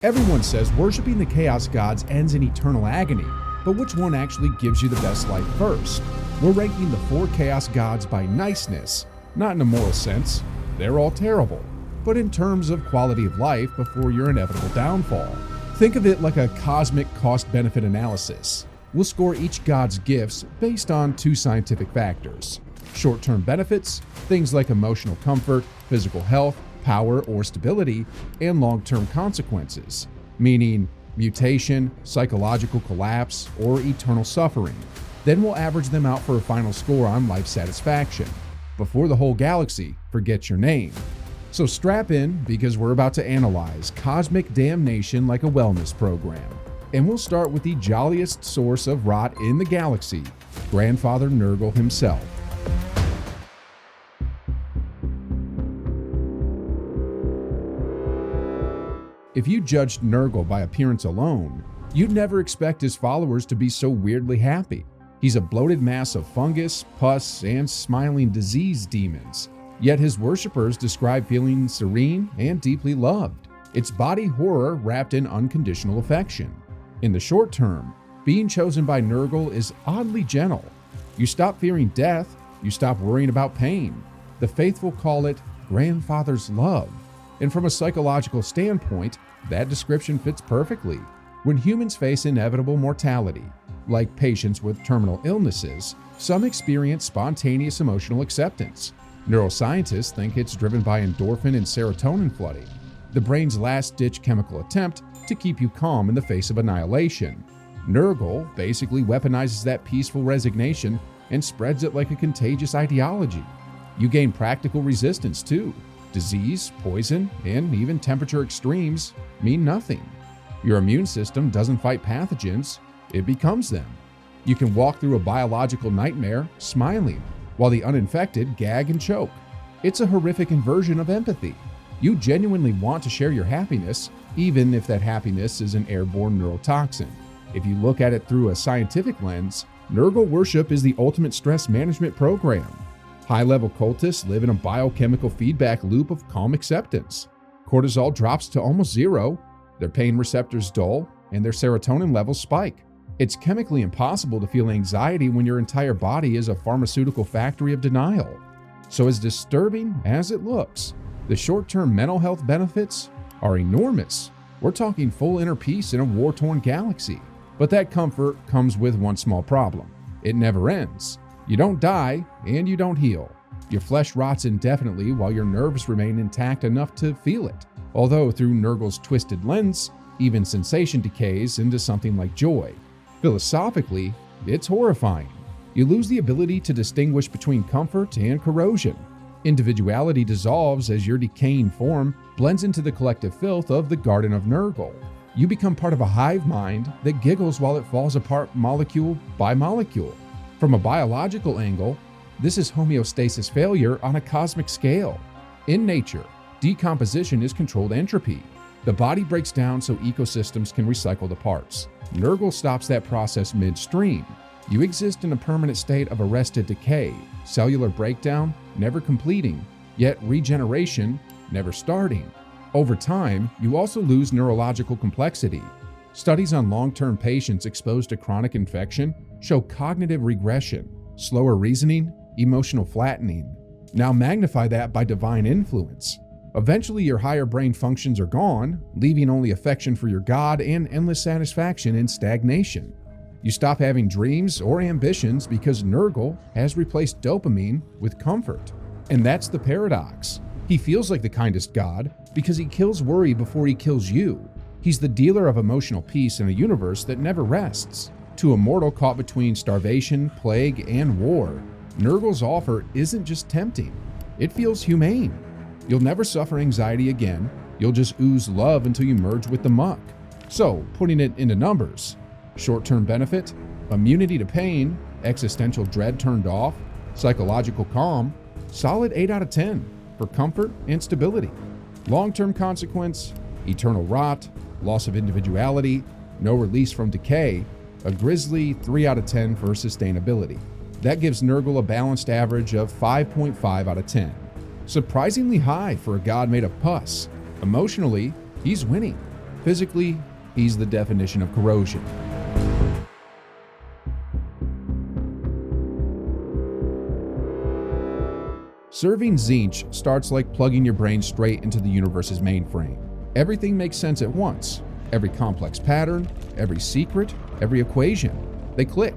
Everyone says worshiping the chaos gods ends in eternal agony, but which one actually gives you the best life first? We're ranking the 4 chaos gods by niceness, not in a moral sense. They're all terrible, but in terms of quality of life before your inevitable downfall. Think of it like a cosmic cost-benefit analysis. We'll score each god's gifts based on 2 scientific factors: short-term benefits, things like emotional comfort, physical health, power or stability, and long-term consequences, meaning mutation, psychological collapse, or eternal suffering. Then we'll average them out for a final score on life satisfaction, before the whole galaxy forgets your name. So strap in, because we're about to analyze cosmic damnation like a wellness program. And we'll start with the jolliest source of rot in the galaxy, Grandfather Nurgle himself. If you judged Nurgle by appearance alone, you'd never expect his followers to be so weirdly happy. He's a bloated mass of fungus, pus, and smiling disease demons. Yet his worshippers describe feeling serene and deeply loved. It's body horror wrapped in unconditional affection. In the short term, being chosen by Nurgle is oddly gentle. You stop fearing death, you stop worrying about pain. The faithful call it grandfather's love. And from a psychological standpoint, that description fits perfectly. When humans face inevitable mortality, like patients with terminal illnesses, some experience spontaneous emotional acceptance. Neuroscientists think it's driven by endorphin and serotonin flooding, the brain's last-ditch chemical attempt to keep you calm in the face of annihilation. Nurgle basically weaponizes that peaceful resignation and spreads it like a contagious ideology. You gain practical resistance too. Disease, poison, and even temperature extremes mean nothing. Your immune system doesn't fight pathogens, it becomes them. You can walk through a biological nightmare smiling, while the uninfected gag and choke. It's a horrific inversion of empathy. You genuinely want to share your happiness, even if that happiness is an airborne neurotoxin. If you look at it through a scientific lens, Nurgle worship is the ultimate stress management program. High-level cultists live in a biochemical feedback loop of calm acceptance. Cortisol drops to almost zero, their pain receptors dull, and their serotonin levels spike. It's chemically impossible to feel anxiety when your entire body is a pharmaceutical factory of denial. So as disturbing as it looks, the short-term mental health benefits are enormous. We're talking full inner peace in a war-torn galaxy. But that comfort comes with one small problem. It never ends. You don't die, and you don't heal. Your flesh rots indefinitely while your nerves remain intact enough to feel it. Although through Nurgle's twisted lens, even sensation decays into something like joy. Philosophically, it's horrifying. You lose the ability to distinguish between comfort and corrosion. Individuality dissolves as your decaying form blends into the collective filth of the Garden of Nurgle. You become part of a hive mind that giggles while it falls apart molecule by molecule. From a biological angle, this is homeostasis failure on a cosmic scale. In nature, decomposition is controlled entropy. The body breaks down so ecosystems can recycle the parts. Nurgle stops that process midstream. You exist in a permanent state of arrested decay, cellular breakdown never completing, yet regeneration never starting. Over time, you also lose neurological complexity. Studies on long-term patients exposed to chronic infection show cognitive regression, slower reasoning, emotional flattening. Now magnify that by divine influence. Eventually, your higher brain functions are gone, leaving only affection for your God and endless satisfaction in stagnation. You stop having dreams or ambitions because Nurgle has replaced dopamine with comfort. And that's the paradox. He feels like the kindest God because he kills worry before he kills you. He's the dealer of emotional peace in a universe that never rests. To a mortal caught between starvation, plague, and war, Nurgle's offer isn't just tempting, it feels humane. You'll never suffer anxiety again, you'll just ooze love until you merge with the muck. So, putting it into numbers, short-term benefit, immunity to pain, existential dread turned off, psychological calm, solid 8 out of 10 for comfort and stability. Long-term consequence, eternal rot, loss of individuality, no release from decay, a grisly 3 out of 10 for sustainability. That gives Nurgle a balanced average of 5.5 out of 10. Surprisingly high for a god made of pus. Emotionally, he's winning. Physically, he's the definition of corrosion. Serving Tzeentch starts like plugging your brain straight into the universe's mainframe. Everything makes sense at once. Every complex pattern, every secret, every equation. They click.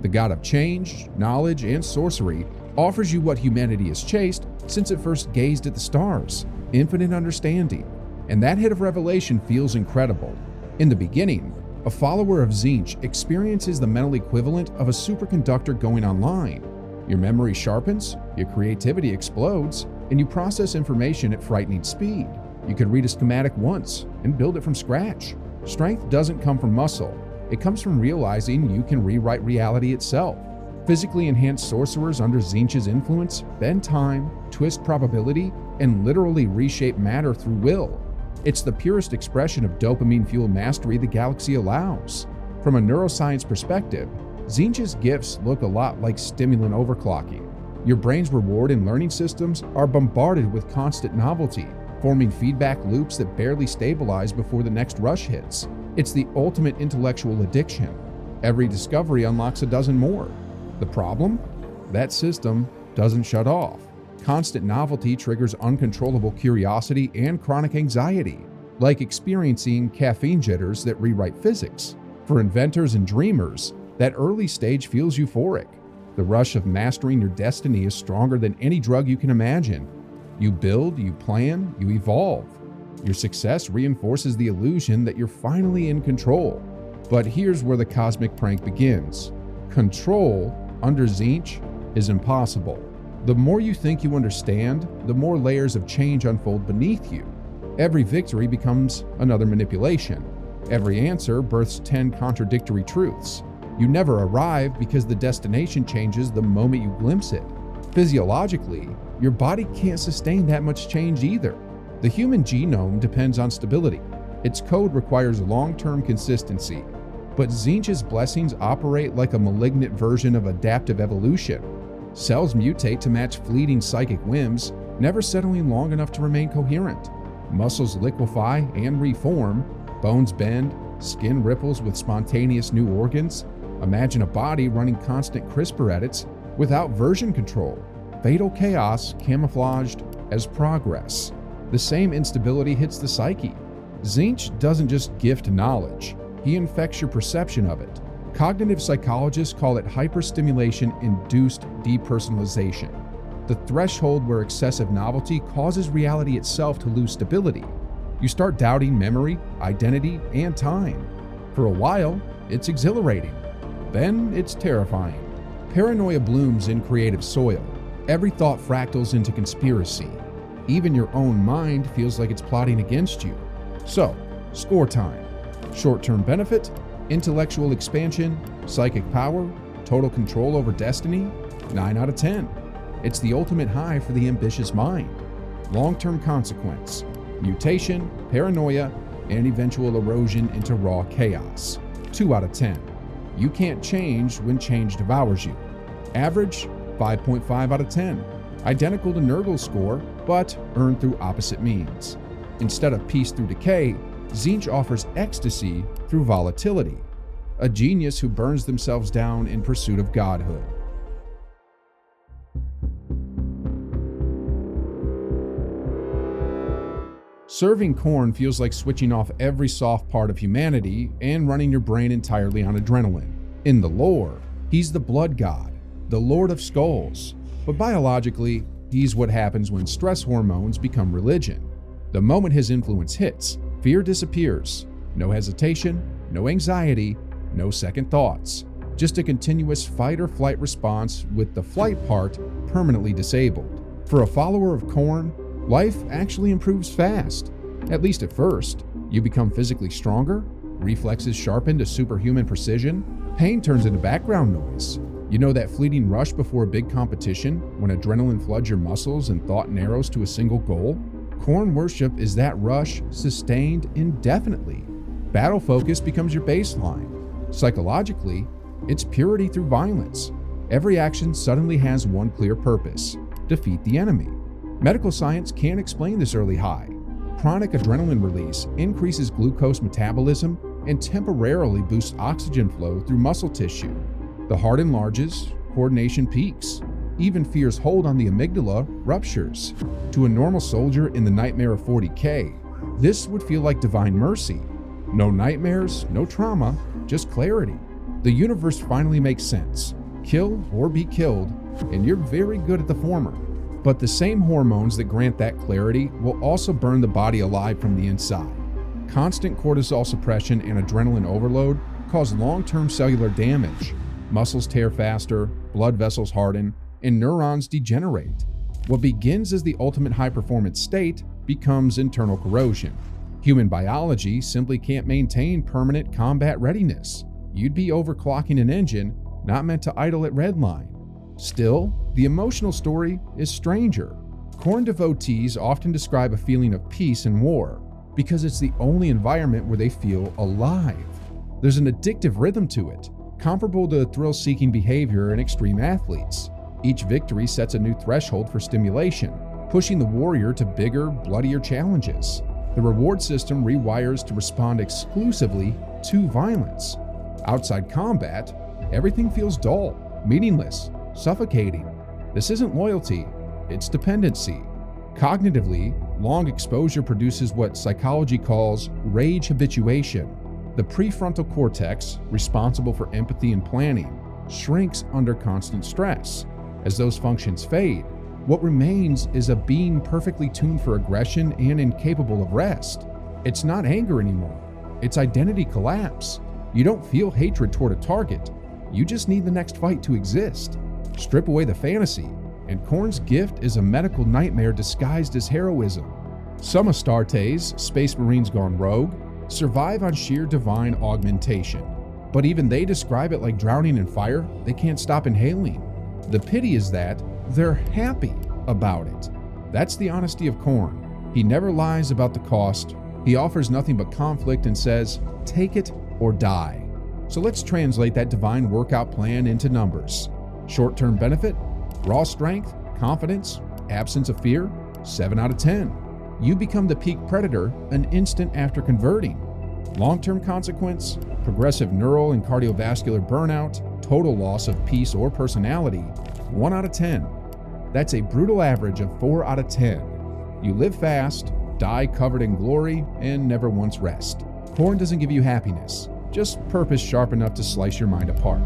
The god of change, knowledge, and sorcery offers you what humanity has chased since it first gazed at the stars: infinite understanding. And that hit of revelation feels incredible. In the beginning, a follower of Tzeentch experiences the mental equivalent of a superconductor going online. Your memory sharpens, your creativity explodes, and you process information at frightening speed. You could read a schematic once and build it from scratch. Strength doesn't come from muscle. It comes from realizing you can rewrite reality itself. Physically enhanced sorcerers under Tzeentch's influence bend time, twist probability, and literally reshape matter through will. It's the purest expression of dopamine-fueled mastery the galaxy allows. From a neuroscience perspective, Tzeentch's gifts look a lot like stimulant overclocking. Your brain's reward and learning systems are bombarded with constant novelty, forming feedback loops that barely stabilize before the next rush hits. It's the ultimate intellectual addiction. Every discovery unlocks a dozen more. The problem? That system doesn't shut off. Constant novelty triggers uncontrollable curiosity and chronic anxiety, like experiencing caffeine jitters that rewrite physics. For inventors and dreamers, that early stage feels euphoric. The rush of mastering your destiny is stronger than any drug you can imagine. You build, you plan, you evolve. Your success reinforces the illusion that you're finally in control. But here's where the cosmic prank begins. Control under Tzeentch is impossible. The more you think you understand, the more layers of change unfold beneath you. Every victory becomes another manipulation. Every answer births 10 contradictory truths. You never arrive because the destination changes the moment you glimpse it. Physiologically, your body can't sustain that much change either. The human genome depends on stability. Its code requires long-term consistency. But Tzeentch's blessings operate like a malignant version of adaptive evolution. Cells mutate to match fleeting psychic whims, never settling long enough to remain coherent. Muscles liquefy and reform, bones bend, skin ripples with spontaneous new organs. Imagine a body running constant CRISPR edits without version control. Fatal chaos camouflaged as progress. The same instability hits the psyche. Tzeentch doesn't just gift knowledge, he infects your perception of it. Cognitive psychologists call it hyperstimulation-induced depersonalization, the threshold where excessive novelty causes reality itself to lose stability. You start doubting memory, identity, and time. For a while, it's exhilarating. Then it's terrifying. Paranoia blooms in creative soil. Every thought fractals into conspiracy. Even your own mind feels like it's plotting against you. So, score time. Short-term benefit, intellectual expansion, psychic power, total control over destiny, 9 out of 10. It's the ultimate high for the ambitious mind. Long-term consequence, mutation, paranoia, and eventual erosion into raw chaos, 2 out of 10. You can't change when change devours you. Average, 5.5 out of 10. Identical to Nurgle's score, but earned through opposite means. Instead of peace through decay, Tzeentch offers ecstasy through volatility, a genius who burns themselves down in pursuit of godhood. Serving Khorne feels like switching off every soft part of humanity and running your brain entirely on adrenaline. In the lore, he's the blood god, the lord of skulls, but biologically, he's what happens when stress hormones become religion. The moment his influence hits, fear disappears. No hesitation, no anxiety, no second thoughts. Just a continuous fight or flight response with the flight part permanently disabled. For a follower of Khorne, life actually improves fast. At least at first. You become physically stronger, reflexes sharpen to superhuman precision, pain turns into background noise. You know that fleeting rush before a big competition when adrenaline floods your muscles and thought narrows to a single goal? Khorne worship is that rush sustained indefinitely. Battle focus becomes your baseline. Psychologically, it's purity through violence. Every action suddenly has one clear purpose: defeat the enemy. Medical science can't explain this early high. Chronic adrenaline release increases glucose metabolism and temporarily boosts oxygen flow through muscle tissue. The heart enlarges, coordination peaks. Even fear's hold on the amygdala ruptures. To a normal soldier in the nightmare of 40K, this would feel like divine mercy. No nightmares, no trauma, just clarity. The universe finally makes sense. Kill or be killed, and you're very good at the former. But the same hormones that grant that clarity will also burn the body alive from the inside. Constant cortisol suppression and adrenaline overload cause long-term cellular damage. Muscles tear faster, blood vessels harden, and neurons degenerate. What begins as the ultimate high-performance state becomes internal corrosion. Human biology simply can't maintain permanent combat readiness. You'd be overclocking an engine not meant to idle at redline. Still, the emotional story is stranger. Khorne devotees often describe a feeling of peace in war because it's the only environment where they feel alive. There's an addictive rhythm to it, comparable to thrill-seeking behavior in extreme athletes. Each victory sets a new threshold for stimulation, pushing the warrior to bigger, bloodier challenges. The reward system rewires to respond exclusively to violence. Outside combat, everything feels dull, meaningless, suffocating. This isn't loyalty, it's dependency. Cognitively, long exposure produces what psychology calls rage habituation. The prefrontal cortex, responsible for empathy and planning, shrinks under constant stress. As those functions fade, what remains is a being perfectly tuned for aggression and incapable of rest. It's not anger anymore, it's identity collapse. You don't feel hatred toward a target, you just need the next fight to exist. Strip away the fantasy, and Khorne's gift is a medical nightmare disguised as heroism. Some Astartes, space marines gone rogue, survive on sheer divine augmentation. But even they describe it like drowning in fire they can't stop inhaling. The pity is that they're happy about it. That's the honesty of Khorne. He never lies about the cost. He offers nothing but conflict and says, take it or die. So let's translate that divine workout plan into numbers. Short-term benefit, raw strength, confidence, absence of fear, 7 out of 10. You become the peak predator an instant after converting. Long-term consequence, progressive neural and cardiovascular burnout, total loss of peace or personality, 1 out of 10. That's a brutal average of 4 out of 10. You live fast, die covered in glory, and never once rest. Khorne doesn't give you happiness, just purpose sharp enough to slice your mind apart.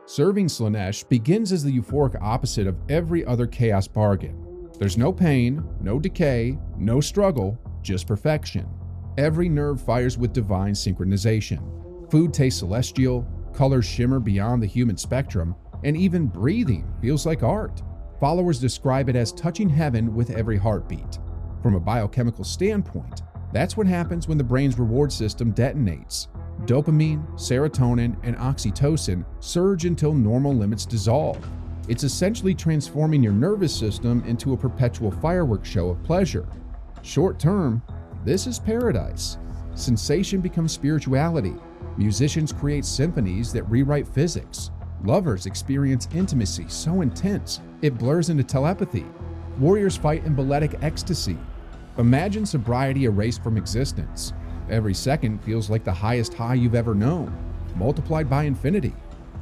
Serving Slaanesh begins as the euphoric opposite of every other chaos bargain. There's no pain, no decay, no struggle, just perfection. Every nerve fires with divine synchronization. Food tastes celestial, colors shimmer beyond the human spectrum, and even breathing feels like art. Followers describe it as touching heaven with every heartbeat. From a biochemical standpoint, that's what happens when the brain's reward system detonates. Dopamine, serotonin, and oxytocin surge until normal limits dissolve. It's essentially transforming your nervous system into a perpetual fireworks show of pleasure. Short term, this is paradise. Sensation becomes spirituality. Musicians create symphonies that rewrite physics. Lovers experience intimacy so intense it blurs into telepathy. Warriors fight in balletic ecstasy. Imagine sobriety erased from existence. Every second feels like the highest high you've ever known, multiplied by infinity.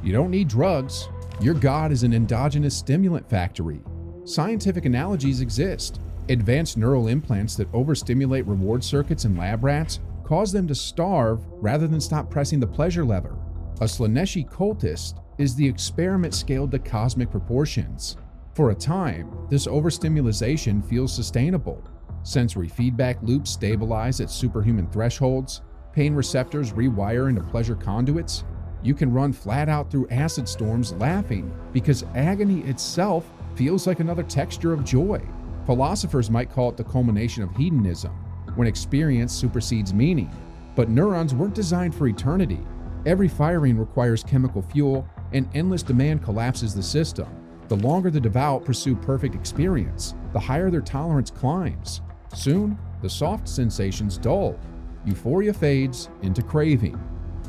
You don't need drugs. Your god is an endogenous stimulant factory. Scientific analogies exist. Advanced neural implants that overstimulate reward circuits in lab rats cause them to starve rather than stop pressing the pleasure lever. A Slaaneshi cultist is the experiment scaled to cosmic proportions. For a time, this overstimulation feels sustainable. Sensory feedback loops stabilize at superhuman thresholds, pain receptors rewire into pleasure conduits. You can run flat out through acid storms laughing because agony itself feels like another texture of joy. Philosophers might call it the culmination of hedonism, when experience supersedes meaning. But neurons weren't designed for eternity. Every firing requires chemical fuel, and endless demand collapses the system. The longer the devout pursue perfect experience, the higher their tolerance climbs. Soon, the soft sensations dull. Euphoria fades into craving.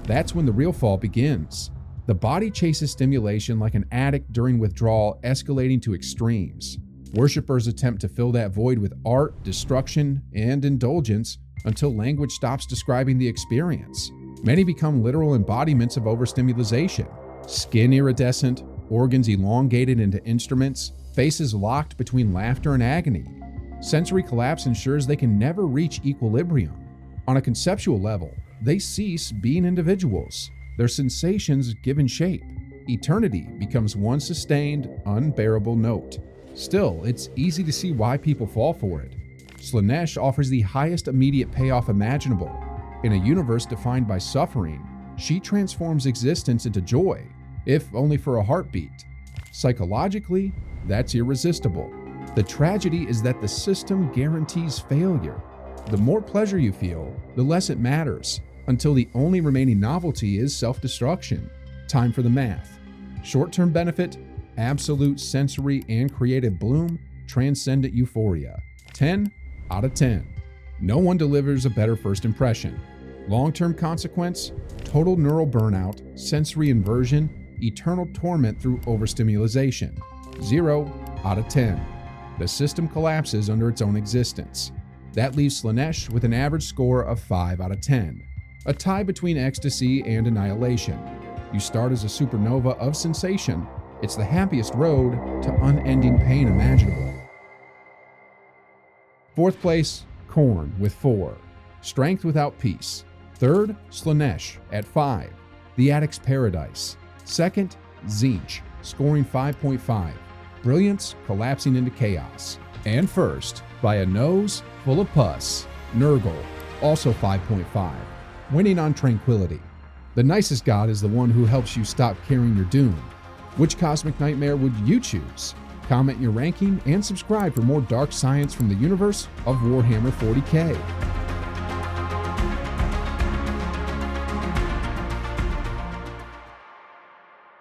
That's when the real fall begins. The body chases stimulation like an addict during withdrawal, escalating to extremes. Worshippers attempt to fill that void with art, destruction, and indulgence until language stops describing the experience. Many become literal embodiments of overstimulation. Skin iridescent, organs elongated into instruments, faces locked between laughter and agony. Sensory collapse ensures they can never reach equilibrium. On a conceptual level, they cease being individuals. Their sensations given shape. Eternity becomes one sustained, unbearable note. Still, it's easy to see why people fall for it. Slaanesh offers the highest immediate payoff imaginable. In a universe defined by suffering, she transforms existence into joy, if only for a heartbeat. Psychologically, that's irresistible. The tragedy is that the system guarantees failure. The more pleasure you feel, the less it matters, until the only remaining novelty is self-destruction. Time for the math. Short-term benefit, absolute sensory and creative bloom, transcendent euphoria. 10 out of 10. No one delivers a better first impression. Long-term consequence, total neural burnout, sensory inversion, eternal torment through overstimulation. 0 out of 10. The system collapses under its own existence. That leaves Slaanesh with an average score of 5 out of 10. A tie between ecstasy and annihilation. You start as a supernova of sensation. It's the happiest road to unending pain imaginable. Fourth place, Khorne with 4. Strength without peace. Third, Slaanesh at 5. The Addict's Paradise. Second, Tzeentch, scoring 5.5. Brilliance collapsing into chaos. And first, by a nose full of pus, Nurgle, also 5.5. Winning on tranquility. The nicest god is the one who helps you stop carrying your doom. Which cosmic nightmare would you choose? Comment your ranking and subscribe for more dark science from the universe of Warhammer 40k.